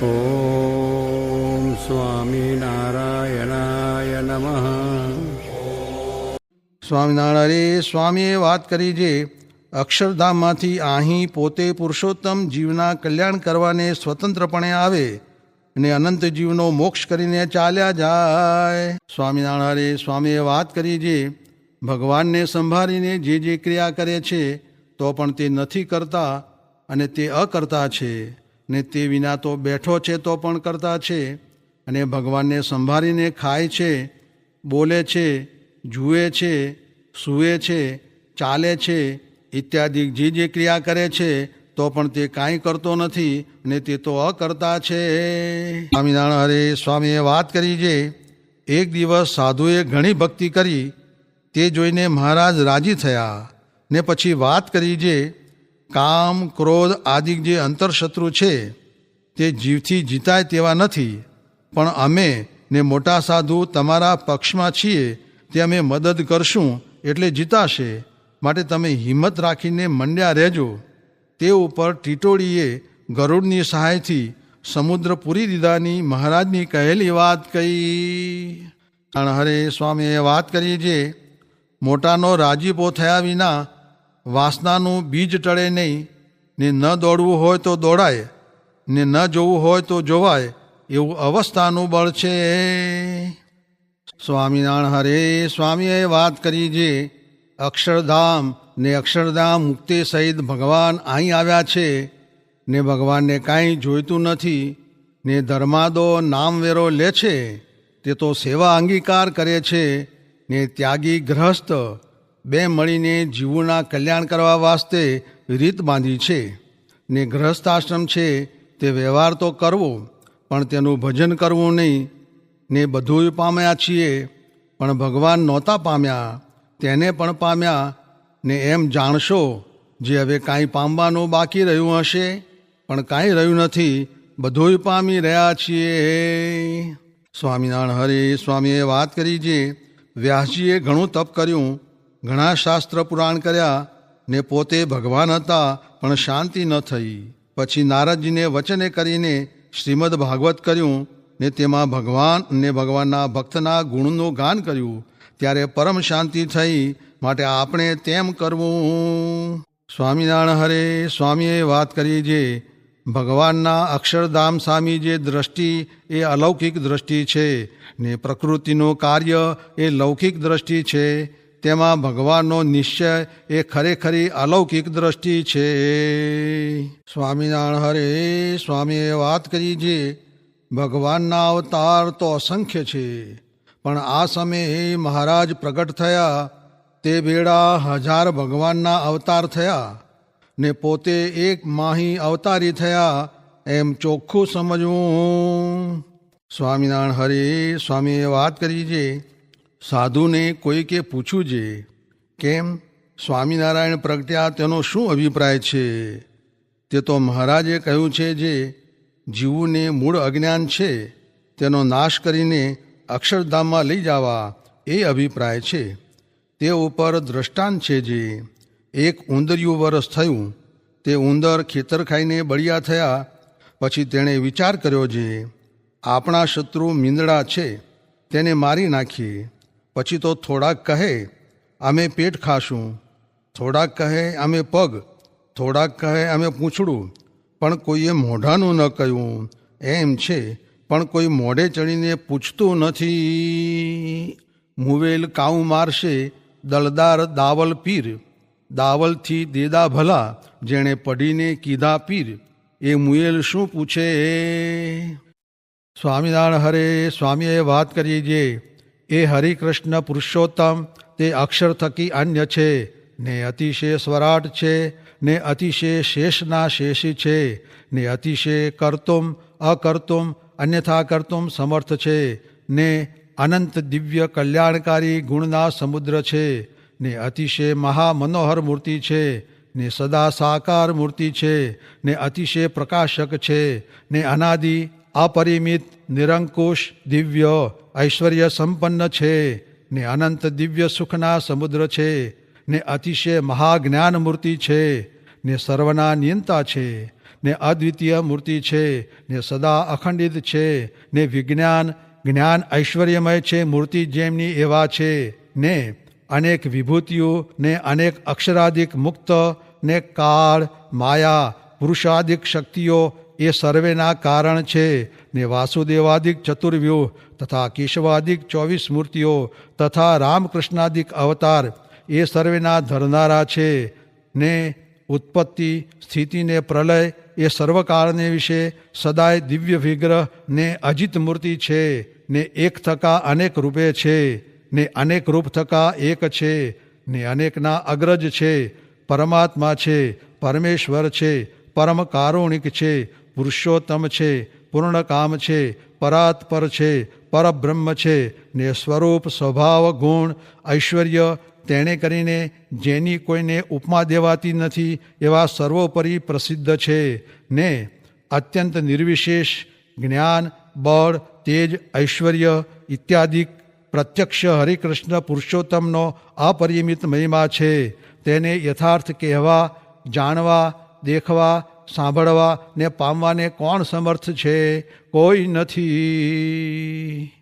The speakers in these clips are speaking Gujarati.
ઓમ સ્વામિનારાયણાય નમઃ. સ્વામિનારાયણ સ્વામીએ વાત કરી જે અક્ષરધામમાંથી અહીં પોતે પુરુષોત્તમ જીવના કલ્યાણ કરવાને સ્વતંત્રપણે આવે અને અનંત જીવનો મોક્ષ કરીને ચાલ્યા જાય. સ્વામિનારાયણ સ્વામીએ વાત કરી જે ભગવાનને સંભાળીને જે ક્રિયા કરે છે તો પણ તે નથી કરતા અને તે અકર્તા છે, ને તે વિના તો બેઠો છે તો પણ કરતા છે, અને ભગવાનને સંભાળીને ખાય છે, બોલે છે, જુએ છે, સૂવે છે, ચાલે છે ઇત્યાદિ જે ક્રિયા કરે છે તો પણ તે કાંઈ કરતો નથી અને તે તો અકર્તા છે. સ્વામિનારાયણ સ્વામીએ વાત કરી જે એક દિવસ સાધુએ ઘણી ભક્તિ કરી તે જોઈને મહારાજ રાજી થયા ને પછી વાત કરી જે કામ ક્રોધ આદિ જે અંતરશત્રુ છે તે જીવથી જીતાય તેવા નથી, પણ અમે ને મોટા સાધુ તમારા પક્ષમાં છીએ તે અમે મદદ કરશું એટલે જીતાશે, માટે તમે હિંમત રાખીને મંડ્યા રહેજો. તે ઉપર ટીટોળીએ ગરુડની સહાયથી સમુદ્ર પૂરી દીધાની મહારાજની કહેલી વાત કહી. હરે સ્વામીએ વાત કરી જે મોટાનો રાજીપો થયા વિના વાસનાનું બીજ ટળે નહીં, ને ન દોડવું હોય તો દોડાય, ને ન જોવું હોય તો જોવાય એવું અવસ્થાનું બળ છે. સ્વામિનારાયણ હરે સ્વામીએ વાત કરી જે અક્ષરધામ ને અક્ષરધામ મુક્તિ સહિત ભગવાન અહીં આવ્યા છે, ને ભગવાનને કાંઈ જોઈતું નથી, ને ધર્માદો નામવેરો લે છે તે તો સેવા અંગીકાર કરે છે, ને ત્યાગી ગ્રહસ્થ બે મળીને જીવોના કલ્યાણ કરવા વાસ્તે રીત બાંધી છે. ને ગ્રહસ્થાશ્રમ છે તે વ્યવહાર તો કરવો પણ તેનું ભજન કરવું નહીં. ને બધું પામ્યા છીએ પણ ભગવાન નહોતા પામ્યા, તેને પણ પામ્યા, ને એમ જાણશો જે હવે કાંઈ પામવાનું બાકી રહ્યું હશે પણ કાંઈ રહ્યું નથી, બધું પામી રહ્યા છીએ. સ્વામિનારાયણ હરે સ્વામીએ વાત કરી જે વ્યાસજીએ ઘણું તપ કર્યું, ઘણા શાસ્ત્ર પુરાણ કર્યા, ને પોતે ભગવાન હતા પણ શાંતિ ન થઈ. પછી નારદજીને વચને કરીને શ્રીમદ ભાગવત કર્યું, ને તેમાં ભગવાન ને ભગવાનના ભક્તના ગુણનું ગાન કર્યું, ત્યારે પરમ શાંતિ થઈ, માટે આપણે તેમ કરવું. સ્વામિનારાયણ હરે સ્વામીએ વાત કરી જે ભગવાનના અક્ષરધામ સામી જે દ્રષ્ટિ એ અલૌકિક દ્રષ્ટિ છે, ને પ્રકૃતિનું કાર્ય એ લૌકિક દ્રષ્ટિ છે, તેમાં ભગવાનનો નિશ્ચય એ ખરેખરી અલૌકિક દ્રષ્ટિ છે. સ્વામિનારાયણ હરે સ્વામીએ વાત કરી જે ભગવાનના અવતાર તો અસંખ્ય છે, પણ આ સમયે મહારાજ પ્રગટ થયા તે બેડા 1000 ભગવાનના અવતાર થયા, ને પોતે એક માહી અવતારી થયા એમ ચોખ્ખું સમજવું. સ્વામિનારાયણ હરે સ્વામીએ વાત કરી જે સાધુને કોઈકે પૂછ્યું છે કેમ સ્વામિનારાયણ પ્રગટ્યા તેનો શું અભિપ્રાય છે, તે તો મહારાજે કહ્યું છે જે જીવને મૂળ અજ્ઞાન છે તેનો નાશ કરીને અક્ષરધામમાં લઈ જવા એ અભિપ્રાય છે. તે ઉપર દ્રષ્ટાંત છે જે એક ઉંદરિયું વરસ થયું, તે ઉંદર ખેતર ખાઈને બળિયા થયા, પછી તેણે વિચાર કર્યો જે આપણા શત્રુ મીંદડા છે તેને મારી નાખીએ. પછી તો થોડાક કહે અમે પેટ ખાશું, થોડાક કહે અમે પગ, થોડાક કહે અમે પૂંછડું, પણ કોઈએ મોઢાનું ન કહ્યું એમ છે, પણ કોઈ મોઢે ચડીને પૂછતું નથી. મુવેલ કાઉ મારશે દલદાર દાવલ પીર, દાવલથી દેદા ભલા જેણે પડીને કીધા પીર, એ મુયેલ શું પૂછે. સ્વામિનારાયણ હરે સ્વામીએ વાત કરી જે એ હરિકૃષ્ણ પુરુષોત્તમ તે અક્ષર થકી અન્ય છે, ને અતિશય સ્વરાટ છે, ને અતિશય શેષના શેષી છે, ને અતિશય કર્તુમ અકર્તુમ અન્યથા કર્તુમ સમર્થ છે, ને અનંત દિવ્ય કલ્યાણકારી ગુણના સમુદ્ર છે, ને અતિશય મહામનોહર મૂર્તિ છે, ને સદા સાકાર મૂર્તિ છે, ને અતિશય પ્રકાશક છે, ને અનાદિ અપરિમિત નિરંકુશ દિવ્ય ઐશ્વર્ય સંપન્ન છે, ને અનંત દિવ્ય સુખના સમુદ્ર છે, ને અતિશય મહાજ્ઞાન મૂર્તિ છે, ને સર્વના નિયંતા છે, ને અદ્વિતીય મૂર્તિ છે, ને સદા અખંડિત છે, ને વિજ્ઞાન જ્ઞાન ઐશ્વર્યમય છે, મૂર્તિ જેમની એવા છે, ને અનેક વિભૂતિઓ, ને અનેક અક્ષરાધિક મુક્ત, ને કાળ માયા પુરુષાધિક શક્તિઓ એ સર્વેના કારણ છે, ને વાસુદેવાદિક ચતુર્વ્યુહ તથા કેશવાદિક 24 મૂર્તિઓ તથા રામકૃષ્ણાદિક અવતાર એ સર્વેના ધરનારા છે, ને ઉત્પત્તિ સ્થિતિ ને પ્રલય એ સર્વકાળને વિશે સદાય દિવ્ય વિગ્રહ ને અજિત મૂર્તિ છે, ને એક થકા અનેક રૂપે છે, ને અનેક રૂપ થકા એક છે, ને અનેકના અગ્રજ છે, પરમાત્મા છે, પરમેશ્વર છે, પરમ કારુણિક છે, પુરુષોત્તમ છે, પૂર્ણકામ છે, પરાત્પર છે, પરબ્રહ્મ છે, ને સ્વરૂપ સ્વભાવ ગુણ ઐશ્વર્ય તેણે કરીને જેની કોઈને ઉપમા દેવાતી નથી એવા સર્વોપરી પ્રસિદ્ધ છે, ને અત્યંત નિર્વિશેષ જ્ઞાન બળ તેજ ઐશ્વર્ય ઇત્યાદિ પ્રત્યક્ષ હરિકૃષ્ણ પુરુષોત્તમનો અપરિમિત મહિમા છે, તેને યથાર્થ કહેવા જાણવા દેખવા સાંભળવા ને પામવાને કોણ સમર્થ છે? કોઈ નથી.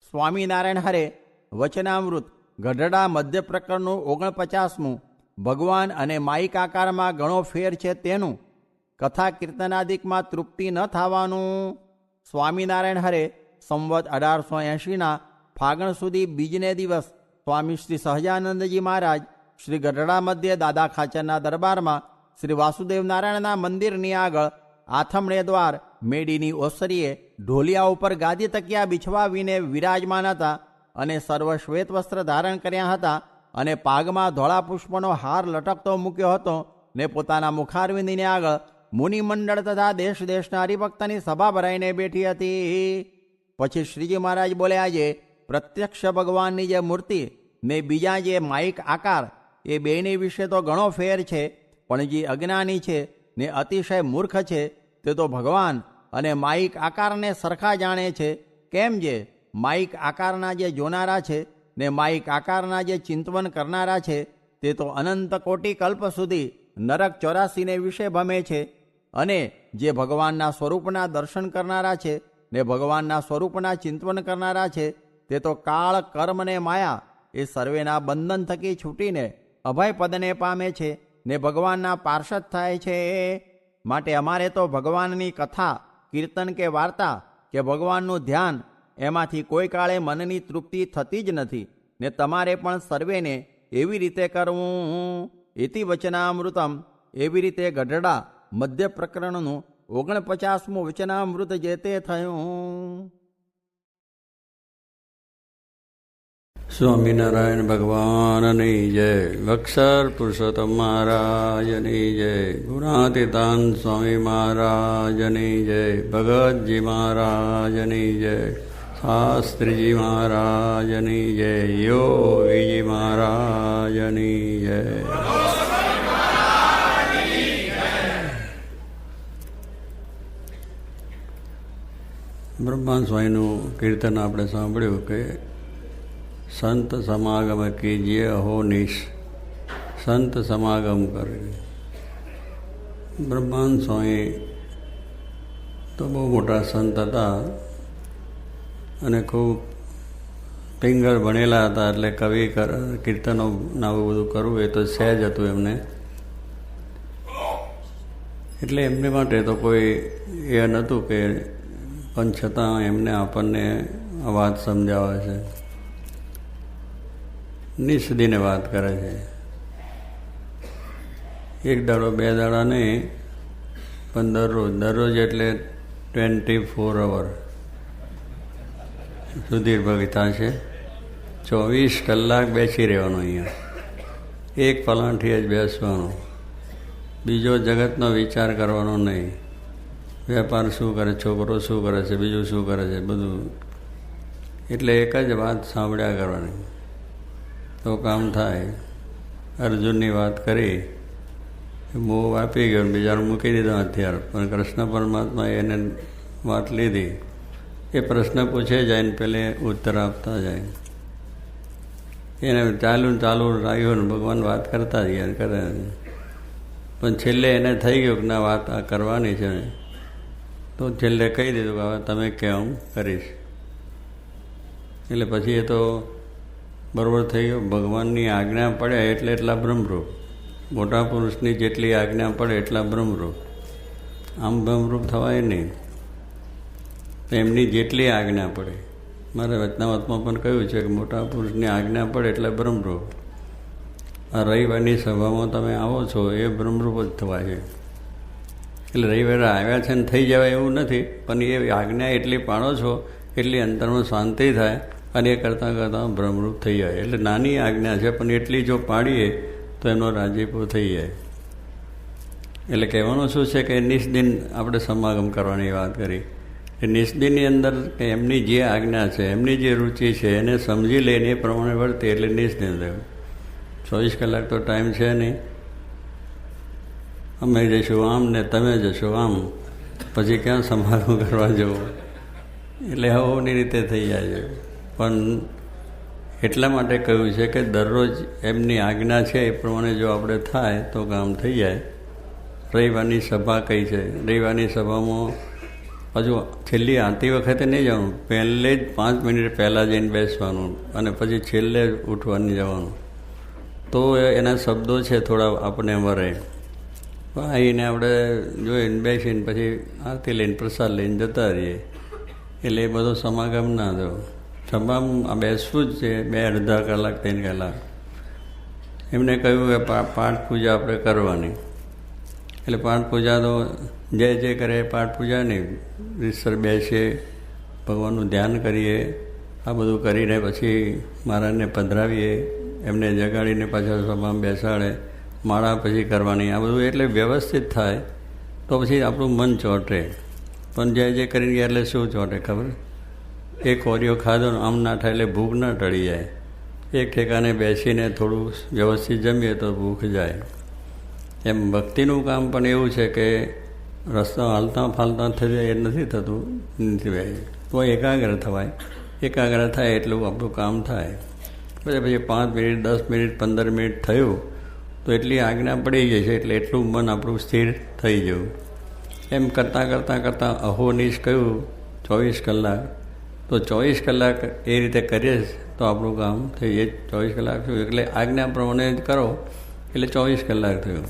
સ્વામિનારાયણ હરે વચનામૃત ગઢડા મધ્ય પ્રકરણનું 49મું. ભગવાન અને માઈક આકારમાં ઘણો ફેર છે તેનું કથા કીર્તનાદિકમાં તૃપ્તિ ન થવાનું. સ્વામિનારાયણ હરે સંવત 1880ના ફાગણ સુધી બીજને દિવસ સ્વામી શ્રી સહજાનંદજી મહારાજ શ્રી ગઢડા મધ્યે દાદા ખાચરના દરબારમાં શ્રી વાસુદેવ નારાયણના મંદિરની આગળ આથમણે દ્વાર મેડીની ઓસરીએ ઢોલિયા ઉપર ગાદી તકિયા બિછવાવીને વિરાજમાન હતા, અને સર્વ શ્વેત વસ્ત્ર ધારણ કર્યા હતા, અને પાગમાં ધોળા પુષ્પનો હાર લટકતો મૂક્યો હતો, ને પોતાના મુખારવિંદની આગળ મુનિમંડળ તથા દેશ દેશના હરિભક્તની સભા ભરાઈને બેઠી હતી. પછી શ્રીજી મહારાજ બોલ્યા, જે પ્રત્યક્ષ ભગવાનની જે મૂર્તિ ને બીજા જે માઇક આકાર એ બેની વિશે તો ઘણો ફેર છે, પણ જે અજ્ઞાની છે ને અતિશય મૂર્ખ છે તે તો ભગવાન અને માઇક આકારને સરખા જાણે છે. કેમ જે માઇક આકારના જે જોનારા છે ને માઇક આકારના જે ચિંતવન કરનારા છે તે તો અનંત કોટી કલ્પ સુધી નરક 84ને વિશે ભમે છે, અને જે ભગવાનના સ્વરૂપના દર્શન કરનારા છે ને ભગવાનના સ્વરૂપના ચિંતવન કરનારા છે તે તો કાળ કર્મ ને માયા એ સર્વેના બંધન થકી છૂટીને અભય પદને પામે છે ને ભગવાનના પાર્ષદ થાય છે. માટે અમારે તો ભગવાનની કથા કીર્તન કે વાર્તા કે ભગવાનનું ધ્યાન એમાંથી કોઈ કાળે મનની તૃપ્તિ થતી જ નથી, ને તમારે પણ સર્વેને એવી રીતે કરવું. ઇતિ વચનામૃતમ. એવી રીતે ગઢડા મધ્ય પ્રકરણનું 49મું વચનામૃત જે તે થયું. સ્વામિનારાયણ ભગવાનની જય. વક્ષર પુરુષોત્તમ મહારાજની જય. ગુણાતીતાન સ્વામી મહારાજની જય. ભગતજી મહારાજની જય. શાસ્ત્રીજી મહારાજની જય. યોગીજી મહારાજની જય. બ્રહ્મા સ્વામીનું કીર્તન આપણે સાંભળ્યું કે સંત સમાગમ કીજીએ અહો નિશ. સંત સમાગમ કરે. બ્રહ્માન સ્વામી તો બહુ મોટા સંત હતા અને ખૂબ પિંગળ ભણેલા હતા, એટલે કવિ કીર્તનો આવું બધું કરવું એ તો સહેજ હતું એમને. એટલે એમને માટે તો કોઈ એ નહોતું કે, પણ છતાં એમને આપણને આ વાત સમજાવે છે, નિષ્દીને વાત કરે છે. એક દાડો બે દાડા નહીં, પણ દરરોજ એટલે 24 અવર સુધીર ભગતા છે. 24 કલાક બેસી રહેવાનું અહીંયા, એક પલાંઠી જ બેસવાનું, બીજો જગતનો વિચાર કરવાનો નહીં. વેપાર શું કરે, છોકરો શું કરે છે, બીજું શું કરે છે, બધું. એટલે એક જ વાત સાંભળ્યા કરવાની તો કામ થાય. અર્જુનની વાત કરી, મોહ આપી ગયો, બીજાનું મૂકી દીધા હથિયાર, પણ કૃષ્ણ પરમાત્માએ એને વાત લીધી. એ પ્રશ્ન પૂછે જાય ને પેલે ઉત્તર આપતા જાય. એને ચાલુ રાખ્યું ને ભગવાન વાત કરતા જ ગયા કરે. પણ છેલ્લે એને થઈ ગયું કે ના વાત આ કરવાની છે, તો છેલ્લે કહી દીધું કે હવે તમે કહો હું કરીશ. એટલે પછી એ તો બરાબર થઈ ગયું. ભગવાનની આજ્ઞા પડે એટલે એટલા બ્રહ્મરૂપ, મોટા પુરુષની જેટલી આજ્ઞા પડે એટલા બ્રહ્મરૂપ. આમ બ્રહ્મરૂપ થવાય નહીં. એમની જેટલી આજ્ઞા પડે, મારે વચનામતમાં પણ કહ્યું છે કે મોટા પુરુષની આજ્ઞા પડે એટલે બ્રહ્મરૂપ. આ રવિવારની સભામાં તમે આવો છો એ બ્રહ્મરૂપ જ થવા છે. એટલે રવિવારે આવ્યા છે ને થઈ જવાય એવું નથી, પણ એ આજ્ઞા એટલી પાડો છો એટલી અંતરમાં શાંતિ થાય અને એ કરતાં કરતાં બ્રહ્મરૂપ થઈ જાય. એટલે નાની આજ્ઞા છે પણ એટલી જો પાડીએ તો એનો રાજીપો થઈ જાય. એટલે કહેવાનું શું છે કે નિષ્દિન આપણે સમાગમ કરવાની વાત કરી. એ નિષ્દિનની અંદર એમની જે આજ્ઞા છે, એમની જે રુચિ છે એને સમજી લઈને એ પ્રમાણે વર્તે એટલે નિષ્દિન થયું. 24 કલાક તો ટાઈમ છે નહીં. અમે જઈશું આમ ને તમે જશો આમ, પછી ક્યાં સમાગમ કરવા જવું? એટલે આવુંની રીતે થઈ જાય છે. પણ એટલા માટે કહ્યું છે કે દરરોજ એમની આજ્ઞા છે એ પ્રમાણે જો આપણે થાય તો કામ થઈ જાય. રવિવારની સભા કઈ છે? રવિવારની સભામાં હજુ છેલ્લી આરતી વખતે નહીં જવાનું, પહેલે જ 5 મિનિટ પહેલાં જઈને બેસવાનું અને પછી છેલ્લે જ ઉઠવાની જવાનું. તો એના શબ્દો છે થોડા આપણે વરે. આવીને આપણે જોઈને બેસીને પછી આરતી લઈને પ્રસાદ લઈને જતા રહીએ. એટલે એ બધો સમાગમ ના થયો. સભામાં બેસવું જ છે 2-2.5 કલાક 3 કલાક. એમને કહ્યું કે પાઠ પૂજા આપણે કરવાની. એટલે પાઠ પૂજા તો જે કરે પાઠ પૂજા નહીં, રીતસર બેસીએ, ભગવાનનું ધ્યાન કરીએ. આ બધું કરીને પછી મહારાજને પધરાવીએ, એમને જગાડીને પાછા સભામાં બેસાડે, માળા પછી કરવાની. આ બધું એટલે વ્યવસ્થિત થાય તો પછી આપણું મન ચોંટે. પણ જે કરીને ગયા એટલે શું ચોંટે ખબર? એક કોરિયો ખાધો આમ ના થાય એટલે ભૂખ ના ટળી જાય. એક ઠેકાને બેસીને થોડું વ્યવસ્થિત જમીએ તો ભૂખ જાય. એમ ભક્તિનું કામ પણ એવું છે કે રસ્તા હાલતા ફાલતા થઈ એ નથી થતું, તો એકાગ્ર થવાય. એકાગ્ર થાય એટલું આપણું કામ થાય. પછી 5 મિનિટ 10 મિનિટ 15 મિનિટ થયું તો એટલી આજ્ઞા પડી ગઈ છે એટલે એટલું મન આપણું સ્થિર થઈ ગયું. એમ કરતાં કરતાં કરતાં અહોનિશ કહ્યું 24 કલાક. તો 24 કલાક એ રીતે કરીએ તો આપણું કામ થઈ જાય. 24 કલાક થયું એટલે આજ્ઞા પ્રમાણે જ કરો એટલે 24 કલાક થયું.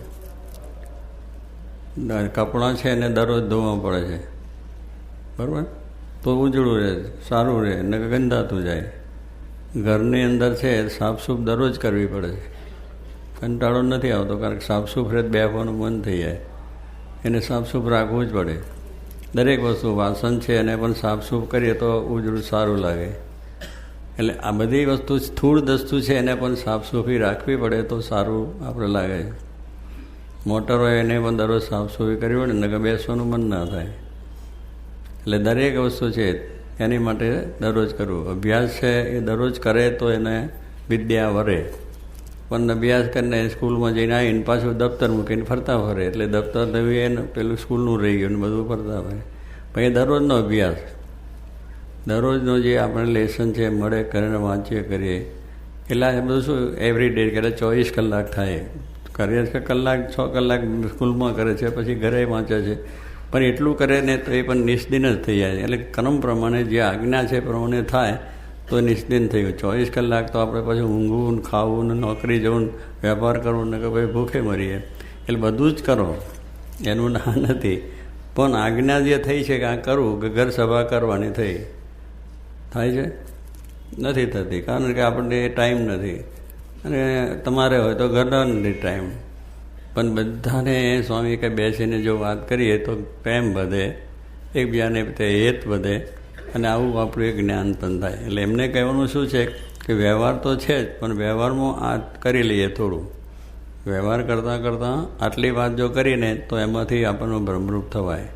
કપડાં છે એને દરરોજ ધોવા પડે છે, બરાબર? તો ઉજળું રહે, સારું રહે, ને ગંધાતું જાય. ઘરની અંદર છે સાફસૂફ દરરોજ કરવી પડે છે. કંટાળો નથી આવતો, કારણ કે સાફસૂફ રહે બેસવાનું મન થઈ જાય. એને સાફસૂફ રાખવું જ પડે. દરેક વસ્તુ, વાસણ છે એને પણ સાફસૂફ કરીએ તો ઉજળું સારું લાગે. એટલે આ બધી વસ્તુ સ્થૂળ વસ્તુ છે એને પણ સાફસૂફી રાખવી પડે તો સારું આપણે લાગે. મોટર હોય એને પણ દરરોજ સાફસૂફી કરવી પડે ને બેસવાનું મન ના થાય. એટલે દરેક વસ્તુ છે એની માટે દરરોજ કરવું. અભ્યાસ છે એ દરરોજ કરે તો એને વિદ્યા વરે. પણ અભ્યાસ કરીને સ્કૂલમાં જઈને આવીને પાછું દફતર મૂકીને ફરતા ફરે એટલે દફતર નવી એને પેલું સ્કૂલનું રહી ગયું ને બધું ફરતા હોય. પછી દરરોજનો અભ્યાસ, દરરોજનો જે આપણે લેસન છે મળે કરીને વાંચીએ કરીએ એટલે એ બધું શું એવરી ડે કરે 24 કલાક થાય. કરીએ કે કલાક 6 કલાક સ્કૂલમાં કરે છે, પછી ઘરે વાંચે છે. પણ એટલું કરે ને તો એ પણ નિષ્દિન જ થઈ જાય. એટલે ક્રમ પ્રમાણે જે આજ્ઞા છે પ્રમાણે થાય તો નિષ્દિન થઈ ગયું. 24 કલાક તો આપણે પછી ઊંઘવું ને ખાવું ને નોકરી જવું ને વેપાર કરવું ને કે ભાઈ ભૂખે મરીએ. એટલે બધું જ કરો, એનું ના નથી. પણ આજ્ઞા જે થઈ છે કે આ કરવું, કે ઘર સભા કરવાની થઈ, થાય છે? નથી થતી, કારણ કે આપણને એ ટાઈમ નથી. અને તમારે હોય તો ઘરના નથી ટાઈમ. પણ બધાને સ્વામી કે બેસીને જો વાત કરીએ તો પ્રેમ વધે, એકબીજાને તે હેત વધે અને આવું આપણું એક જ્ઞાન પણ થાય. એટલે એમને કહેવાનું શું છે કે વ્યવહાર તો છે જ, પણ વ્યવહારમાં આ કરી લઈએ થોડું. વ્યવહાર કરતાં કરતાં આટલી વાત જો કરીને તો એમાંથી આપણને બ્રહ્મરૂપ થવાય.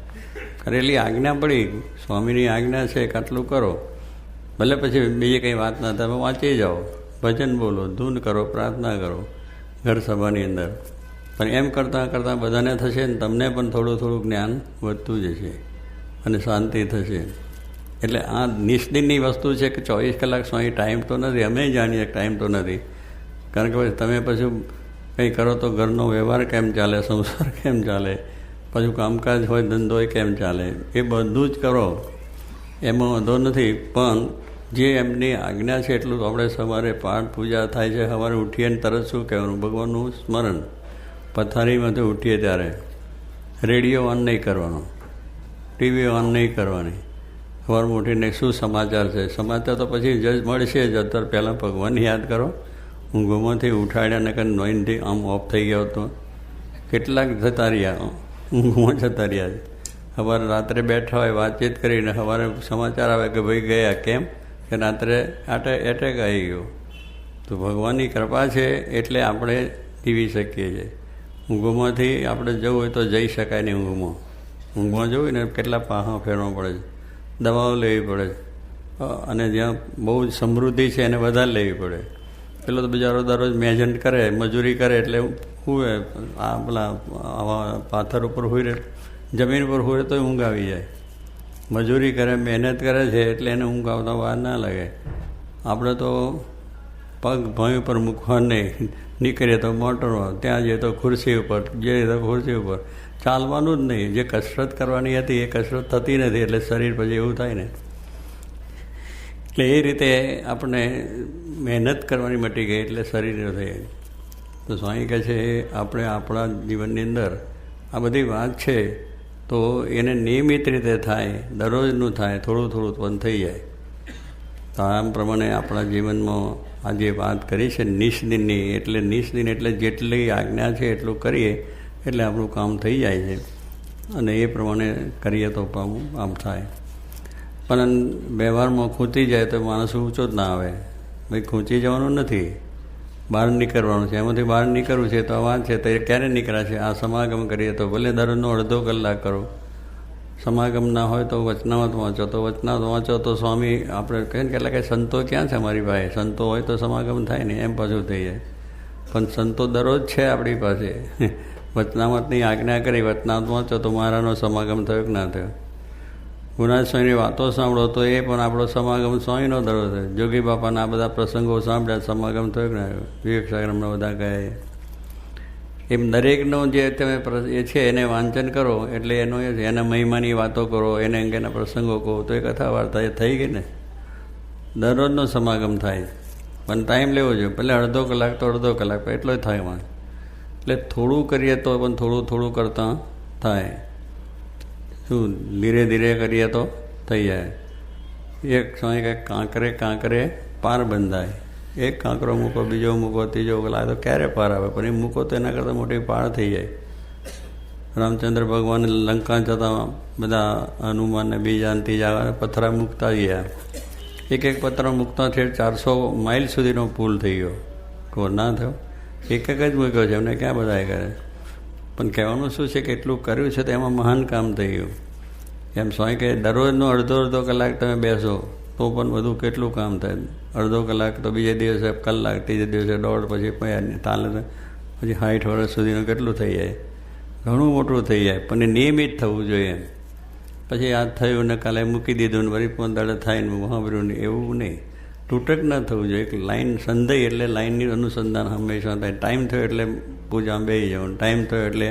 કરેલી આજ્ઞા પડી, સ્વામીની આજ્ઞા છે કે આટલું કરો, ભલે પછી બીજી કંઈ વાત ના તમે વાંચી જાઓ, ભજન બોલો, ધૂન કરો, પ્રાર્થના કરો ઘર સભાની અંદર. પણ એમ કરતાં કરતાં બધાને થશે ને તમને પણ થોડું થોડું જ્ઞાન વધતું જશે અને શાંતિ થશે. એટલે આ નિષ્દિનની વસ્તુ છે કે 24 કલાક સ્વામી ટાઈમ તો નથી. અમે જાણીએ ટાઈમ તો નથી, કારણ કે તમે પછી કંઈ કરો તો ઘરનો વ્યવહાર કેમ ચાલે, સંસાર કેમ ચાલે, પાછું કામકાજ હોય, ધંધો હોય કેમ ચાલે, એ બધું જ કરો, એમાં વાંધો નથી. પણ જે એમની આજ્ઞા છે એટલું આપણે સવારે પાઠ પૂજા થાય છે, સવારે ઉઠીએ ને તરત શું કહેવાનું? ભગવાનનું સ્મરણ. પથારીમાંથી ઉઠીએ ત્યારે રેડિયો ઓન નહીં કરવાનો, ટીવી ઓન નહીં કરવાની. સવારમાં ઉઠીને શું સમાચાર છે, સમાચાર તો પછી જ મળશે જ. અત્યારે પહેલાં ભગવાનને યાદ કરો. ઊંઘમાંથી ઉઠાડ્યા ને કંઈ નોઈનથી આમ ઓફ થઈ ગયો હતો, કેટલાક જતા રહ્યા, ઊંઘમાં જતા રહ્યા. સવારે રાત્રે બેઠા હોય વાતચીત કરીને, સવારે સમાચાર આવે કે ભાઈ ગયા, કેમ કે રાત્રે એટેક આવી ગયો. તો ભગવાનની કૃપા છે એટલે આપણે જીવી શકીએ છીએ. ઊંઘમાંથી આપણે જવું હોય તો જઈ શકાય નહીં. ઊંઘમાં જવું ને કેટલા પાહા ફેરવા પડે છે, દવાઓ લેવી પડે છે, અને જ્યાં બહુ જ સમૃદ્ધિ છે એને વધારે લેવી પડે. પેલો તો બિચારો દરરોજ મહેનત કરે, મજૂરી કરે એટલે હુએ, આ પેલા આવા પાથર ઉપર હોય, જમીન પર હોય તો ઊંઘ આવી જાય. મજૂરી કરે, મહેનત કરે છે એટલે એને ઊંઘ આવતા વાર ના લાગે. આપણે તો પગ ભોંય ઉપર મૂકવા નહીં, નીકળીએ તો મોટરમાં, ત્યાં જઈએ તો ખુરશી ઉપર, જઈએ તો ખુરશી ઉપર, ચાલવાનું જ નહીં. જે કસરત કરવાની હતી એ કસરત થતી નથી, એટલે શરીર પછી એવું થાય ને. એટલે એ રીતે આપણે મહેનત કરવાની મટી ગઈ એટલે શરીર થઈ. તો સ્વામી કહે છે આપણે આપણા જીવનની અંદર આ બધી વાત છે તો એને નિયમિત રીતે થાય, દરરોજનું થાય, થોડું થોડું પણ થઈ જાય. તો આમ પ્રમાણે આપણા જીવનમાં આ જે વાત કરી છે નિષ્દિનની, એટલે નિષ્દિન એટલે જેટલી આજ્ઞા છે એટલું કરીએ એટલે આપણું કામ થઈ જાય છે. અને એ પ્રમાણે કરીએ તો આમ થાય. પણ વ્યવહારમાં ખૂંચી જાય તો માણસ ઊંચો જ ના આવે. ભાઈ ખૂંચી જવાનું નથી, બહાર નીકળવાનું છે. એમાંથી બહાર નીકળવું છે તો આ વાત છે તો એ ક્યારે નીકળ્યા છે? આ સમાગમ કરીએ તો ભલે દરરોજનો અડધો કલાક કરો. સમાગમ ના હોય તો વચનામત વાંચો, તો વચનામત વાંચો તો સ્વામી આપણે કહીએ ને કેટલા કે સંતો ક્યાં છે અમારી પાસે? સંતો હોય તો સમાગમ થાય ને, એમ પાછું થઈ જાય. પણ સંતો દરરોજ છે આપણી પાસે. વચનામતની આજ્ઞા કરી, વચનામત વાંચો તો મહારાજનો સમાગમ થયો કે ના થયો? ગુણાજ સ્વામીની વાતો સાંભળો તો એ પણ આપણો સમાગમ સ્વામીનો દરરોજ થયો. જોગી બાપાના આ બધા પ્રસંગો સાંભળ્યા, સમાગમ થયો કે ના? વિવેક સાગરમના બધા કહે એમ દરેકનો જે તમે એ છે એને વાંચન કરો એટલે એનો એ છે, એના મહિમાની વાતો કરો, એને અંગેના પ્રસંગો કહો તો એ કથા વાર્તા એ થઈ ગઈ ને. દરરોજનો સમાગમ થાય પણ ટાઈમ લેવો જોઈએ. ભલે અડધો કલાક તો અડધો કલાક એટલો જ થાય માં. એટલે થોડું કરીએ તો પણ થોડું થોડું કરતાં થાય. શું ધીરે ધીરે કરીએ તો થઈ જાય. એક સમય કંઈક કાંકરે કાંકરે પાર બંધાય. એક કાંકરો મૂકો, બીજો મૂકો, ત્રીજો લાગે તો ક્યારે પાર આવે? પણ એ મૂકો તો એના કરતાં મોટી પાર થઈ જાય. રામચંદ્ર ભગવાન લંકા જતાં બધા હનુમાનને બીજા ત્રીજા પથરા મૂકતા ગયા. એક એક પથ્થર મૂકતા છે 400 માઇલ સુધીનો પુલ થઈ ગયો. કહો ના થયો? એક એક જ મૂક્યો છે, એમને ક્યાં બધા કરે? પણ કહેવાનું શું છે કે એટલું કર્યું છે તો એમાં મહાન કામ થઈ ગયું. એમ સ્વામી કે દરરોજનો અડધો અડધો કલાક તમે બેસો તો પણ બધું કેટલું કામ થાય. અડધો કલાક તો બીજે દિવસે કલાક, ત્રીજે દિવસે દોઢ, પછી તાલે પછી 60 વર્ષ સુધીનું કેટલું થઈ જાય? ઘણું મોટું થઈ જાય. પણ એ નિયમિત થવું જોઈએ. પછી આ થયું ને કાલે મૂકી દીધું ને વળી પણ દાડે થાય ને સાંભળ્યું ને, એવું નહીં. તૂટક ના થવું જોઈએ. એક લાઈન સંધાઈ એટલે લાઈનની અનુસંધાન હંમેશા થાય. ટાઈમ થયો એટલે પૂજામાં બેસી જવાનું, ટાઈમ થયો એટલે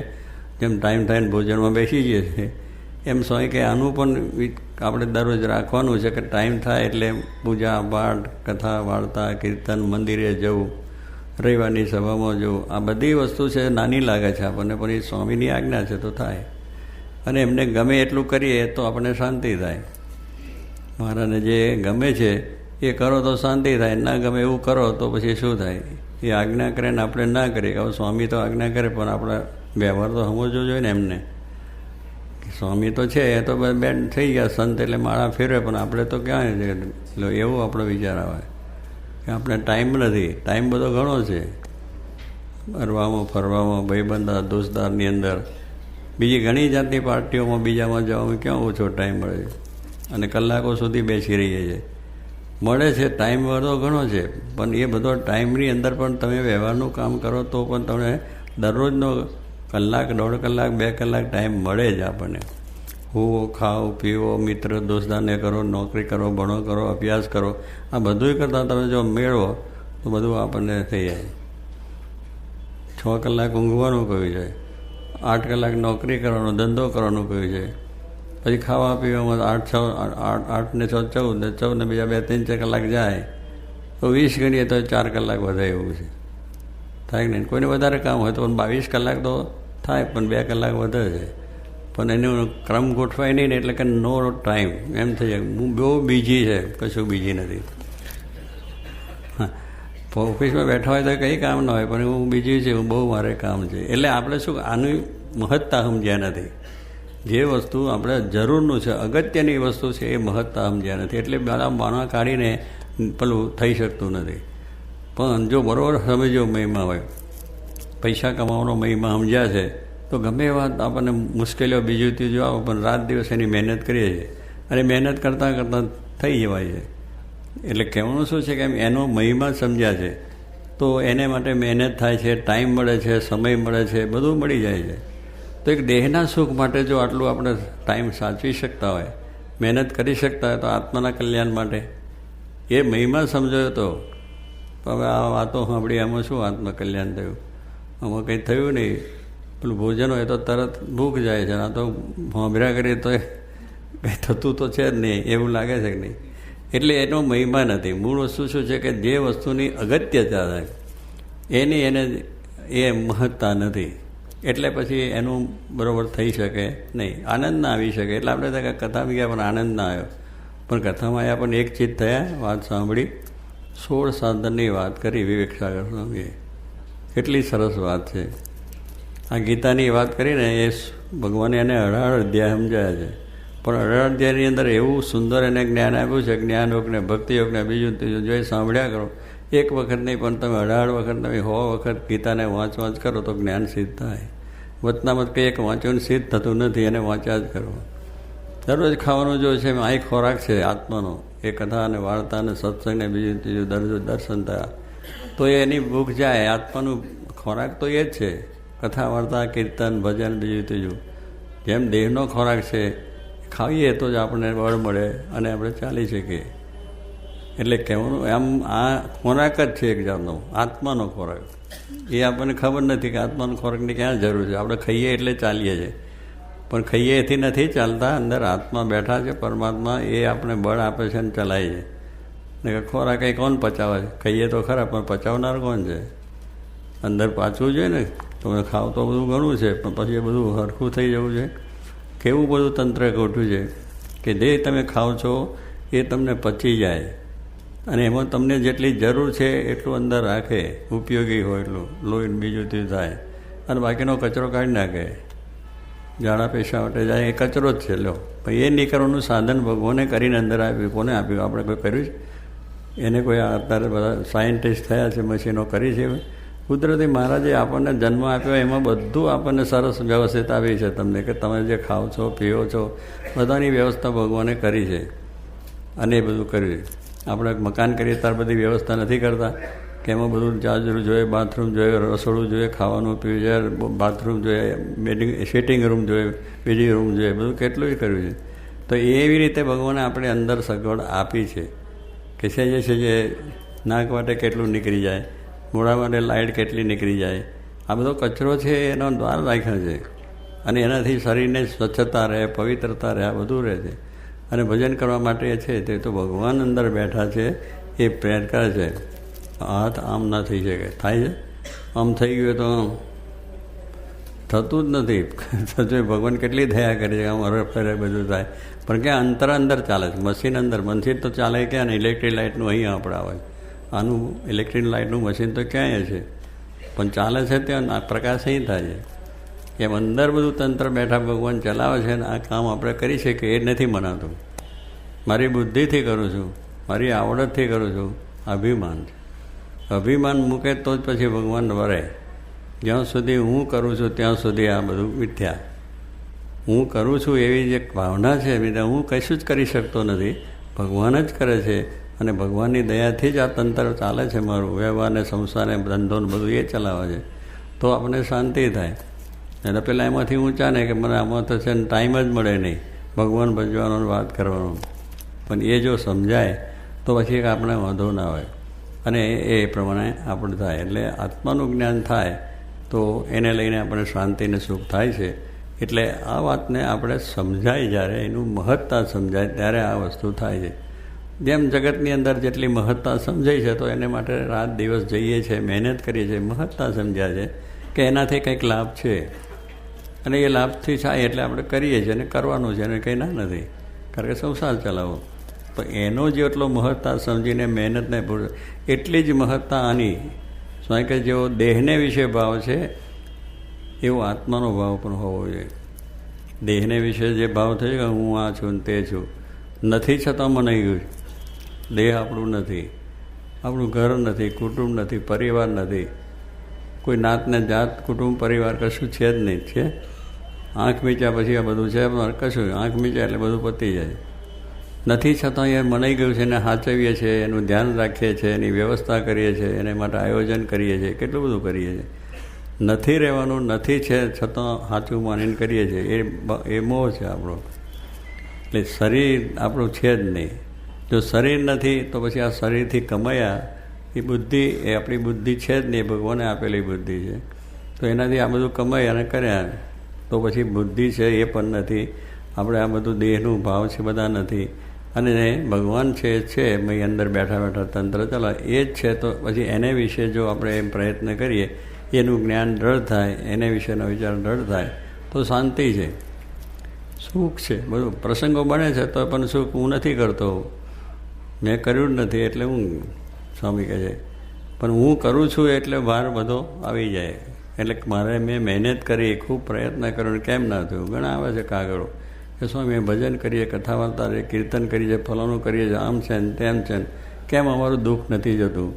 જેમ ટાઈમ થાય ને ભોજનમાં બેસી જઈએ છીએ એમ સ્વામી કે આનું પણ આપણે દરરોજ રાખવાનું છે કે ટાઈમ થાય એટલે પૂજા પાઠ, કથા વાર્તા, કીર્તન, મંદિરે જવું, રવિવારની સભામાં જવું. આ બધી વસ્તુ છે નાની લાગે છે આપણને, પણ એ સ્વામીની આજ્ઞા છે તો થાય. અને એમને ગમે એટલું કરીએ તો આપણને શાંતિ થાય. મહારાજને જે ગમે છે એ કરો તો શાંતિ થાય, ના ગમે એવું કરો તો પછી શું થાય? એ આજ્ઞા કરે ને આપણે ના કરીએ. હવે સ્વામી તો આજ્ઞા કરે પણ આપણા વ્યવહાર તો સમજવો જોઈએ ને એમને. સ્વામી તો છે એ તો બેન થઈ ગયા સંત એટલે માળા ફેરવે, પણ આપણે તો ક્યાં છે? એટલે એવો આપણો વિચાર આવે કે આપણે ટાઈમ નથી. ટાઈમ બધો ઘણો છે ફરવામાં, ફરવામાં, ભાઈબંધા દોસ્તારની અંદર, બીજી ઘણી જાતની પાર્ટીઓમાં બીજામાં જવામાં ક્યાં ઓછો ટાઈમ મળે છે? અને કલાકો સુધી બેસી રહીએ છીએ. મળે છે ટાઈમ બધો ઘણો છે, પણ એ બધો ટાઈમની અંદર પણ તમે વ્યવહારનું કામ કરો તો પણ તમને દરરોજનો કલાક, દોઢ કલાક, 2 કલાક ટાઈમ મળે જ આપણને. હુવો, ખાઓ, પીવો, મિત્ર દોસ્તારને કરો, નોકરી કરો, ભણો કરો, અભ્યાસ કરો, આ બધું કરતાં તમે જો મેળવો તો બધું આપણને થઈ જાય. 6 કલાક ઊંઘવાનું કહ્યું છે, 8 કલાક નોકરી કરવાનો, ધંધો કરવાનું કહ્યું છે, પછી ખાવા પીવામાં 8 ને 14 ને 14 ને બીજા 2-3-4 કલાક જાય તો 20 ગણીએ તો 4 કલાક વધે એવું છે. થાય કે નહીં? કોઈને વધારે કામ હોય તો 22 કલાક તો થાય, પણ 2 કલાક વધે છે. પણ એનો ક્રમ ગોઠવાય નહીં ને, એટલે કે નો ટાઈમ એમ થઈ જાય. હું બહુ બીજી છે, કશું બીજી નથી. ઓફિસમાં બેઠા હોય તો કંઈ કામ ના હોય, પણ હું બીજી છે, હું બહુ મારે કામ છે. એટલે આપણે શું આની મહત્તા સમજ્યા નથી. જે વસ્તુ આપણે જરૂરનું છે, અગત્યની વસ્તુ છે, એ મહત્તા સમજ્યા નથી. એટલે બધા બાણા કાઢીને પેલું થઈ શકતું નથી. પણ જો બરાબર સમજો મહિમા હોય, પૈસા કમાવાનો મહિમા સમજ્યા છે, તો ગમે એ વાત આપણને મુશ્કેલીઓ બીજું ત્રીજું આવે, પણ રાત દિવસ એની મહેનત કરીએ છીએ અને મહેનત કરતાં કરતાં થઈ જવાય છે. એટલે કહેવાનું શું છે કે એનો મહિમા સમજ્યા છે તો એને માટે મહેનત થાય છે, ટાઈમ મળે છે, સમય મળે છે, બધું મળી જાય છે. તો એક દેહના સુખ માટે જો આટલું આપણે ટાઈમ સાચવી શકતા હોય, મહેનત કરી શકતા હોય, તો આત્માના કલ્યાણ માટે એ મહિમા સમજાયો તો હવે આ વાતો સાંભળી આમાં શું આત્મા કલ્યાણ થયું? આમાં કંઈ થયું નહીં. પેલું ભોજન હોય તો તરત ભૂખ જાય છે, આ તો સાંભળ્યા કરીએ તો કંઈ થતું તો છે જ નહીં એવું લાગે છે કે નહીં? એટલે એનો મહિમા નથી. મૂળ વસ્તુ શું છે કે જે વસ્તુની અગત્યતા થાય એની એને એ મહત્તા નથી. એટલે પછી એનું બરાબર થઈ શકે નહીં, આનંદ ના આવી શકે. એટલે આપણે કથામાં ગયા પણ આનંદ ના આવ્યો. પણ કથામાં આવ્યા પણ એક ચીજ થયા, વાત સાંભળી. 16 સાધનની વાત કરી વિવેક સાગર સ્વામીએ. કેટલી સરસ વાત છે. આ ગીતાની વાત કરીને એ ભગવાને એને 18 અધ્યાય સમજાયા છે. પણ 18 અધ્યાયની અંદર એવું સુંદર એને જ્ઞાન આપ્યું છે, જ્ઞાનયોગને, ભક્તિયોગને, બીજું ત્રીજું જો એ સાંભળ્યા કરો. એક વખત નહીં પણ તમે 18 વખત, તમે 100 વખત ગીતાને વાંચ કરો તો જ્ઞાન સિદ્ધ થાય. વચનામત કંઈ એક વાંચ્યું સિદ્ધ થતું નથી, એને વાંચ્યા જ કરો. દરરોજ ખાવાનું જો છે આ ખોરાક છે આત્માનો, એ કથા અને વાર્તા અને સત્સંગને બીજું ત્રીજું દર્શન થયા તો એની ભૂખ જાય. આત્માનું ખોરાક તો એ જ છે, કથા વાર્તા, કીર્તન, ભજન, બીજું ત્રીજું. જેમ દેહનો ખોરાક છે, ખાઈએ તો જ આપણને બળ મળે અને આપણે ચાલી શકીએ. એટલે કહેવાનું એમ આ ખોરાક જ છે એક જાતનો આત્માનો ખોરાક. એ આપણને ખબર નથી કે આત્માનો ખોરાકની ક્યાં જરૂર છે. આપણે ખાઈએ એટલે ચાલીએ છીએ, પણ ખાઈએ એથી નથી ચાલતા. અંદર આત્મા બેઠા છે, પરમાત્મા, એ આપણે બળ આપે છે અને ચલાવીએ છે. ને ખોરાક એ કોણ પચાવે છે? ખાઈએ તો ખરા, પણ પચાવનાર કોણ છે? અંદર પાછવું જોઈએ ને. તમે ખાવ તો બધું ઘણું છે, પણ પછી એ બધું હરખું થઈ જવું છે. કેવું બધું તંત્ર ગોઠવ્યું છે કે જે તમે ખાઓ છો એ તમને પચી જાય અને એમાં તમને જેટલી જરૂર છે એટલું અંદર રાખે, ઉપયોગી હોય એટલું, લોહી બીજું તે થાય, અને બાકીનો કચરો કાઢી નાખે. ઝાડા પેશા માટે જાય એ કચરો જ છે. લો ભાઈ, એ નીકળવાનું સાધન ભગવાને કરીને અંદર આપ્યું. કોને આપ્યું? આપણે કોઈ કર્યું છે? એને કોઈ અત્યારે બધા સાયન્ટિસ્ટ થયા છે, મશીનો કરી છે. કુદરતી મહારાજે આપણને જન્મ આપ્યો, એમાં બધું આપણને સરસ વ્યવસ્થિત આવી છે તમને, કે તમે જે ખાઓ છો, પીઓ છો, બધાની વ્યવસ્થા ભગવાને કરી છે. અને એ બધું કર્યું. આપણે મકાન કરીએ ત્યારે બધી વ્યવસ્થા નથી કરતા કે એમાં બધું જાજરું જોઈએ, બાથરૂમ જોઈએ, રસોડું જોઈએ, ખાવાનું પીવું જોઈએ, બાથરૂમ જોઈએ, સિટિંગ રૂમ જોઈએ, બીજી રૂમ જોઈએ, બધું કેટલું કર્યું છે. તો એવી રીતે ભગવાને આપણે અંદર સગવડ આપી છે કે છે નાક માટે કેટલું નીકળી જાય, મોઢા માટે લાઇટ કેટલી નીકળી જાય. આ બધો કચરો છે એનો દ્વાર રાખ્યો છે, અને એનાથી શરીરને સ્વચ્છતા રહે, પવિત્રતા રહે, આ બધું રહે છે. અને ભજન કરવા માટે છે તે તો ભગવાન અંદર બેઠા છે, એ પ્રેર કરે છે. હાથ આમ ના થઈ શકે, થાય છે? આમ થઈ ગયું તો થતું જ નથી. ભગવાન કેટલી દયા કરે છે, આમ હરે ફરે બધું થાય, પણ ક્યાં અંદર ચાલે છે. મશીન અંદર, મશીન તો ચાલે ક્યાં ને? ઇલેક્ટ્રિક લાઇટનું અહીંયા આપણે આવે. આનું ઇલેક્ટ્રિક લાઇટનું મશીન તો ક્યાંય છે, પણ ચાલે છે ત્યાં પ્રકાશ અહીં થાય છે. એમ અંદર બધું તંત્ર બેઠા ભગવાન ચલાવે છે, અને આ કામ આપણે કરી શકીએ એ નથી મનાતું. મારી બુદ્ધિથી કરું છું, મારી આવડતથી કરું છું, અભિમાન છે. અભિમાન મૂકે તો જ પછી ભગવાન વરે. જ્યાં સુધી હું કરું છું ત્યાં સુધી આ બધું મિથ્યા. હું કરું છું એવી જે ભાવના છે, હું કશું જ કરી શકતો નથી, ભગવાન જ કરે છે. અને ભગવાનની દયાથી જ આ તંત્ર ચાલે છે. મારું વ્યવહારને, સંસારને, ધંધોને બધું એ ચલાવે છે. તો આપણને શાંતિ થાય. એટલે પેલા એમાંથી ઊંચા ને કે મને આમાં તો છે ને ટાઈમ જ મળે નહીં ભગવાન ભજવાનો, વાત કરવાનો. પણ એ જો સમજાય તો પછી આપણે વાંધો ના હોય, અને એ પ્રમાણે આપણે થાય. એટલે આત્માનું જ્ઞાન થાય તો એને લઈને આપણને શાંતિ અને સુખ થાય છે. એટલે આ વાતને આપણે સમજાય, જ્યારે એનું મહત્તા સમજાય ત્યારે આ વસ્તુ થાય છે. જેમ જગતની અંદર જેટલી મહત્તા સમજાય છે તો એને માટે રાત દિવસ જઈએ છીએ, મહેનત કરીએ છીએ, મહત્તા સમજ્યા છે કે એનાથી કંઈક લાભ છે અને એ લાભથી થાય એટલે આપણે કરીએ છીએ અને કરવાનું છે, અને કંઈ ના નથી, કારણ કે સંસાર ચલાવો. તો એનો જેટલો મહત્તા સમજીને મહેનતને એટલી જ મહત્તા આની સ્વાય કે જેવો દેહને વિશે ભાવ છે એવો આત્માનો ભાવ પણ હોવો જોઈએ. દેહને વિશે જે ભાવ થયો કે હું આ છું ને તે છું, નથી છતાં મને ગયું. દેહ આપણું નથી, આપણું ઘર નથી, કુટુંબ નથી, પરિવાર નથી, કોઈ નાતને જાત કુટુંબ પરિવાર કશું છે જ નહીં. છે આંખ મીચ્યા પછી આ બધું છે પણ કશું, આંખ મીચ્યા એટલે બધું પતી જાય. નથી છતાં એ મનાઈ ગયું છે, એને સાચવીએ છીએ, એનું ધ્યાન રાખીએ છીએ, એની વ્યવસ્થા કરીએ છીએ, એને માટે આયોજન કરીએ છીએ, કેટલું બધું કરીએ છીએ. નથી રહેવાનું, નથી છે છતાં સાચું માનીને કરીએ છીએ, એ મોહ છે આપણો. એટલે શરીર આપણું છે જ નહીં. જો શરીર નથી તો પછી આ શરીરથી કમાયા એ બુદ્ધિ, એ આપણી બુદ્ધિ છે જ નહીં, ભગવાને આપેલી બુદ્ધિ છે. તો એનાથી આ બધું કમાઈ અને કર્યા તો પછી બુદ્ધિ છે એ પણ નથી. આપણે આ બધું દેહનું ભાવ છે બધા નથી. અને ભગવાન છે મેં અંદર બેઠા બેઠા તંત્ર ચલાવે એ જ છે. તો પછી એને વિશે જો આપણે એમ પ્રયત્ન કરીએ, એનું જ્ઞાન દ્રઢ થાય, એને વિશેનો વિચાર દ્રઢ થાય તો શાંતિ છે, સુખ છે. બધું પ્રસંગો બને છે તો પણ સુખ હું નથી કરતો, મેં કર્યું જ નથી એટલે હું, સ્વામી કહે છે. પણ હું કરું છું એટલે ભાર બધો આવી જાય. એટલે મારે મેં મહેનત કરી, ખૂબ પ્રયત્ન કર્યો, કેમ ના થયું? ઘણા આવે છે કાગળો કે સ્વામી ભજન કરીએ, કથા વાર્તા કીર્તન કરીએ, ફલાણું કરીએ છીએ, આમ છે ને તેમ છે ને, કેમ અમારું દુઃખ નથી જતું?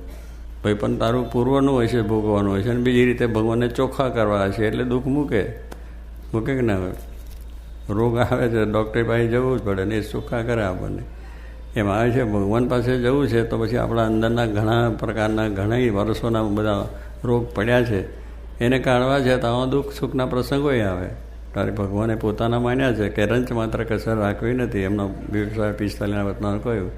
ભાઈ પણ તારું પૂર્વનું હોય છે, ભોગવાનું હોય છે, અને બીજી રીતે ભગવાનને ચોખ્ખા કરવા છે એટલે દુઃખ મૂકે કે ના હોય? રોગ આવે છે ડૉક્ટર પાસે જવું જ પડે ને, એ ચોખ્ખા કરે આપણને. એમ આવે છે ભગવાન પાસે જવું છે તો પછી આપણા અંદરના ઘણા પ્રકારના ઘણા વર્ષોના બધા રોગ પડ્યા છે એને કાઢવા છે તો આવા દુઃખ સુખના પ્રસંગોય આવે. તારે ભગવાને પોતાના માન્યા છે કે રંચ માત્ર કસર રાખવી નથી. એમનો 45 વતનાર કહ્યું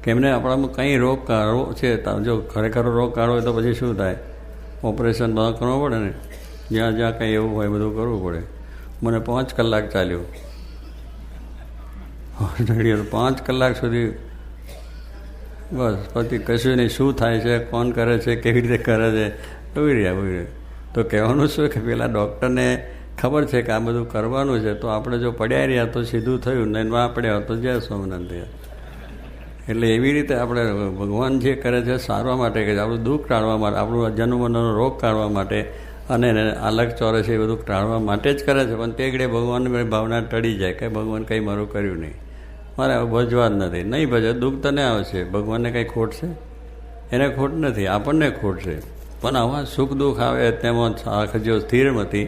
કે એમને આપણામાં કંઈ રોગ કાઢવો છે, જો ખરેખર રોગ કાઢવો હોય તો પછી શું થાય? ઓપરેશન બધા કરવું પડે ને, જ્યાં જ્યાં કંઈ એવું હોય બધું કરવું પડે. મને 5 કલાક ચાલ્યું, 5 કલાક સુધી બસ. પછી કશું નહીં, શું થાય છે, કોણ કરે છે, કેવી રીતે કરે છે, ઉભી રહ્યા. તો કહેવાનું શું કે પેલા ડૉક્ટરને ખબર છે કે આ બધું કરવાનું છે, તો આપણે જો પડ્યા રહ્યા તો સીધું થયું, ને ના પડ્યા તો જય સ્વામિનારાયણ થયા. એટલે એવી રીતે આપણે ભગવાન જે કરે છે સારવા માટે કે આપણું દુઃખ ટાળવા માટે, આપણું જન્મનો રોગ કાઢવા માટે અને આલક ચોરે છે એ બધું ટાળવા માટે જ કરે છે. પણ તે ઘડે ભગવાનની ભાવના ટળી જાય કે ભગવાન કંઈ મારું કર્યું નહીં, મારે ભજવા જ નથી. નહીં ભજે દુઃખ તને આવશે, ભગવાનને કંઈ ખોટ છે? એને ખોટ નથી, આપણને ખોટ છે. પણ આવા સુખ દુઃખ આવે તેમાં આખજો સ્થિરમતી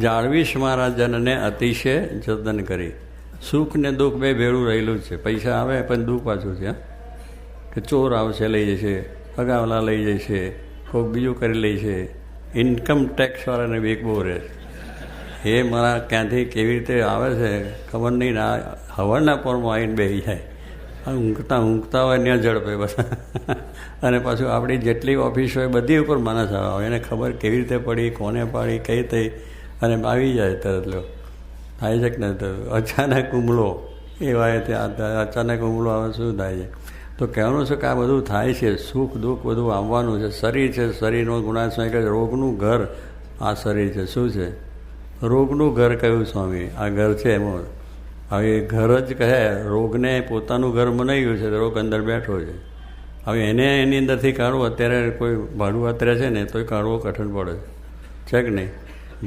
જાળવીશ મારા જનને અતિશય જતન કરી. સુખ ને દુઃખ બે ભેળું રહેલું જ છે. પૈસા આવે પણ દુઃખ પાછું છે કે ચોર આવશે લઈ જશે, અગાવલા લઈ જશે, કોઈક બીજું કરી લે છે. ઇન્કમ ટેક્સવાળાને વેગ બહુ રહે છે. એ મારા ક્યાંથી કેવી રીતે આવે છે ખબર નહીં. હવાના પોરમાં આવીને બેસી જાય, ઊંઘતા હોય ત્યાં ઝડપે બધા. અને પાછું આપણી જેટલી ઓફિસ હોય બધી ઉપર માણસ આવે, એને ખબર કેવી રીતે પડી, કોને પાડી, કઈ થઈ, અને આવી જાય તરત. લો થાય છે કે નહીં? તો અચાનક હુમલો એવા ત્યાં અચાનક હુમલો આવે, શું થાય છે? તો કહેવાનું છે કે આ બધું થાય છે, સુખ દુઃખ બધું આવવાનું છે. શરીર છે, શરીરનો ગુણાશ્રય કે રોગનું ઘર આ શરીર છે. શું છે? રોગનું ઘર કહ્યું સ્વામી. આ ઘર છે એમાં હવે ઘર જ કહે. રોગને પોતાનું ઘર બનાવી ગયું છે, રોગ અંદર બેઠો છે. હવે એને એની અંદરથી કાઢવું, અત્યારે કોઈ ભાડું અત્રે છે ને તોય કાઢવો કઠણ પડે છે કે નહીં?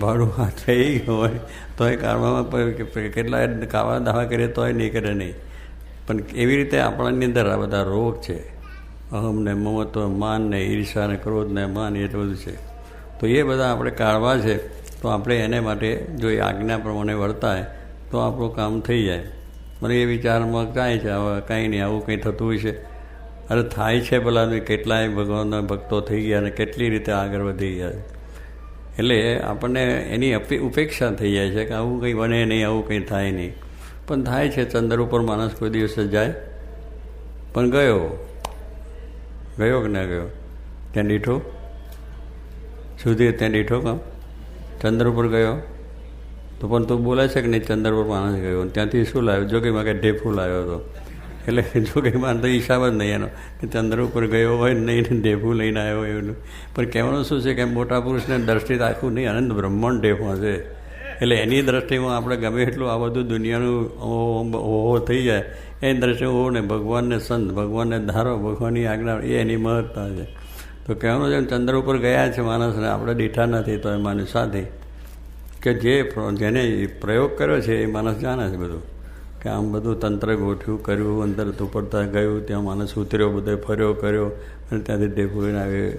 ભાડું હાથ થઈ ગયું હોય તોય કાઢવામાં કેટલા કાવા દાવા કરીએ તોય નહીં કરે નહીં. પણ એવી રીતે આપણાની અંદર આ બધા રોગ છે, અહમ ને મમત્વ, માન ને ઈર્ષા ને ક્રોધ ને માન, એ બધું છે. તો એ બધા આપણે કાઢવા છે. તો આપણે એને માટે જો એ આજ્ઞા પ્રમાણે વર્તાય તો આપણું કામ થઈ જાય. મને એ વિચારમાં કાંઈ છે હવે કાંઈ નહીં, આવું કંઈ થતું હોય છે? અરે થાય છે ભલા, કેટલાય ભગવાનના ભક્તો થઈ ગયા અને કેટલી રીતે આગળ વધી ગયા. એટલે આપણને એની ઉપેક્ષા થઈ જાય છે કે આવું કંઈ બને નહીં, આવું કંઈ થાય નહીં. પણ થાય છે. ચંદ્ર ઉપર માણસ કોઈ દિવસે જાય પણ ગયો કે ના ગયો? ત્યાં દીઠો સુધી ત્યાં દીઠો કામ ચંદ્ર ઉપર ગયો તો પણ તું બોલે છે કે નહીં ચંદ્ર પર માણસ ગયો, ત્યાંથી શું લાવ્યો? જોગીમાં કે ઢેફું લાવ્યો હતો. એટલે જોગીમાં તો હિસાબ જ નહીં એનો કે ચંદ્ર ઉપર ગયો હોય નહીં ને ઢેફું લઈને આવ્યો હોય એવું. પણ કહેવાનું શું છે કે મોટા પુરુષને દ્રષ્ટિ રાખવું નહીં, અનંત બ્રહ્માંડ ઢેફું છે. એટલે એની દ્રષ્ટિમાં આપણે ગમે એટલું આ બધું દુનિયાનું ઓહો થઈ જાય, એની દ્રષ્ટિમાં ઓહો ને ભગવાનને સંત, ભગવાનને ધારો, ભગવાનની આજ્ઞા, એ એની મહત્તા છે. તો કહેવાનું છે ચંદ્ર ઉપર ગયા છે માણસને, આપણે દીઠા નથી તો એ માણસ સાથે કે જેને પ્રયોગ કર્યો છે એ માણસ જાણે છે બધું, કે આમ બધું તંત્ર ગોઠવ્યું, કર્યું, અંદર ઉપરતા ગયું, ત્યાં માણસ ઉતર્યો, બધો ફર્યો કર્યો અને ત્યાંથી ડેપોઈને આવ્યો.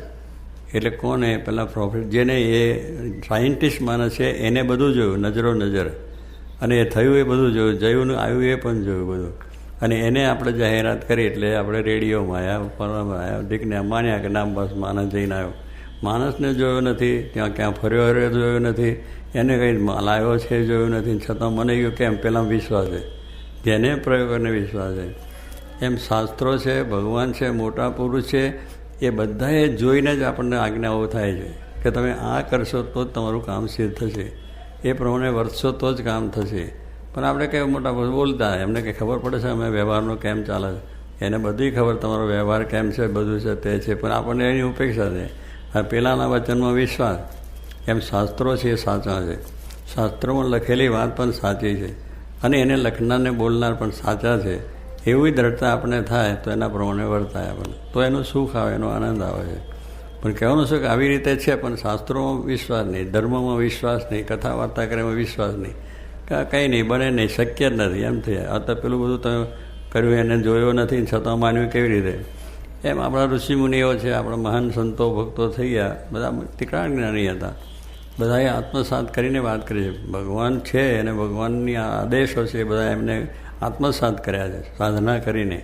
એટલે કોને પહેલાં પ્રોફિટ, જેને એ સાયન્ટિસ્ટ માણસ છે એને બધું જોયું, નજરો નજર, અને એ થયું એ બધું જોયું, જયું આવ્યું એ પણ જોયું બધું. અને એને આપણે જાહેરાત કરી એટલે આપણે રેડિયોમાં આવ્યા, ફરવામાં આવ્યા, ઠીકને માન્યા કે નામ બસ માણસ જઈને આવ્યો. માણસને જોયો નથી, ત્યાં ક્યાં ફર્યો હર્યો જોયો નથી, એને કંઈ લાવ્યો છે જોયું નથી, છતાં મને કહ્યું કેમ પહેલાં વિશ્વાસ છે, જેને પ્રયોગોને વિશ્વાસ છે. એમ શાસ્ત્રો છે, ભગવાન છે, મોટા પુરુષ છે, એ બધાએ જોઈને જ આપણને આજ્ઞાઓ થાય છે કે તમે આ કરશો તો જ તમારું કામ સિદ્ધ થશે, એ પ્રમાણે વર્તશો તો જ કામ થશે. પણ આપણે કંઈ મોટા પુરુષ બોલતા એમને કંઈ ખબર પડે છે અમે વ્યવહારનો કેમ ચાલે છે, એને બધી ખબર તમારો વ્યવહાર કેમ છે, બધું છે તે છે, પણ આપણને એની ઉપેક્ષા છે. આ પહેલાંના વચનમાં વિશ્વાસ. એમ શાસ્ત્રો છે એ સાચા છે, શાસ્ત્રોમાં લખેલી વાત પણ સાચી છે અને એને લખનારને બોલનાર પણ સાચા છે, એવી દ્રઢતા આપણે થાય તો એના પ્રમાણે વર્તાય આપણને, તો એનું સુખ આવે, એનો આનંદ આવે છે. પણ કહેવાનું છે કે આવી રીતે છે, પણ શાસ્ત્રોમાં વિશ્વાસ નહીં, ધર્મમાં વિશ્વાસ નહીં, કથા વાર્તા કરવામાં વિશ્વાસ નહીં, કે કંઈ નહીં, બને નહીં, શક્ય જ નથી એમ થઈ. આ તો પેલું બધું તમે કર્યું એને જોયો નથી છતાં માન્યું કેવી રીતે? એમ આપણા ઋષિમુનિઓ છે, આપણા મહાન સંતો ભક્તો થઈ ગયા, બધા તીક્ષ્ણ જ્ઞાની હતા, બધાએ આત્મસાત કરીને વાત કરી છે. ભગવાન છે અને ભગવાનની આદેશો છે એ બધા એમને આત્મસાત કર્યા છે સાધના કરીને.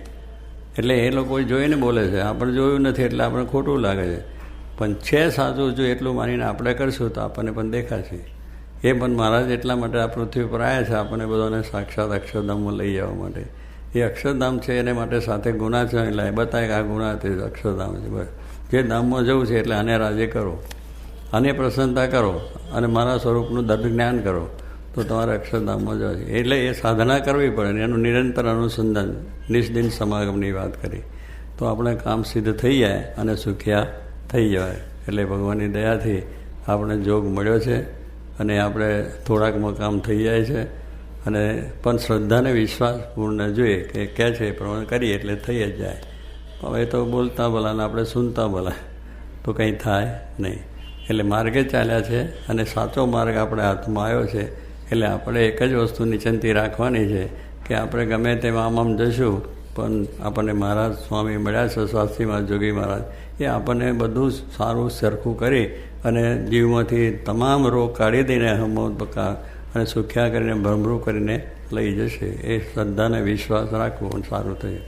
એટલે એ લોકો જોઈને બોલે છે, આપણે જોયું નથી એટલે આપણે ખોટું લાગે છે, પણ છે સાચું. જો એટલું માનીને આપણે કરશું તો આપણને પણ દેખાશે. એ પણ મહારાજ એટલા માટે આ પૃથ્વી પર આવ્યા છે, આપણને બધાને સાક્ષાત અક્ષરધામમાં લઈ જવા માટે. એ અક્ષરધામ છે એને માટે સાથે ગુના છે, એટલે બતાવે કે આ ગુના તે અક્ષરધામ છે. બસ જે ધામમાં જવું છે એટલે આને રાજે કરો, આને પ્રસન્નતા કરો અને મારા સ્વરૂપનું દર્દ જ્ઞાન કરો તો તમારે અક્ષરધામમાં જવા છે. એટલે એ સાધના કરવી પડે ને એનું નિરંતર અનુસંધાન, નિષ્દિન સમાગમની વાત કરી તો આપણે કામ સિદ્ધ થઈ જાય અને સુખ્યા થઈ જવાય. એટલે ભગવાનની દયાથી આપણે જોગ મળ્યો છે અને આપણે થોડાકમાં કામ થઈ જાય છે. અને પણ શ્રદ્ધાને વિશ્વાસ પૂર્ણ જોઈએ કે કહે છે એ પ્રમાણે કરીએ એટલે થઈ જ જાય. હવે તો બોલતા ભલા ને આપણે સુનતા ભલા તો કંઈ થાય નહીં. એટલે માર્ગે ચાલ્યા છે અને સાચો માર્ગ આપણે હાથમાં આવ્યો છે. એટલે આપણે એક જ વસ્તુની ચિંતા રાખવાની છે કે આપણે ગમે તેમ આમ જઈશું પણ આપણને મહારાજ સ્વામી મળ્યા છે, શાસ્ત્રીમાં જોગી મહારાજ, એ આપણને બધું સારું સરખું કરી અને જીવમાંથી તમામ રોગ કાઢી દઈને હમોદબકા અને સુખ્યા કરીને ભ્રમરૂ કરીને લઈ જશે. એ શ્રદ્ધાને વિશ્વાસ રાખવો સારું થયું.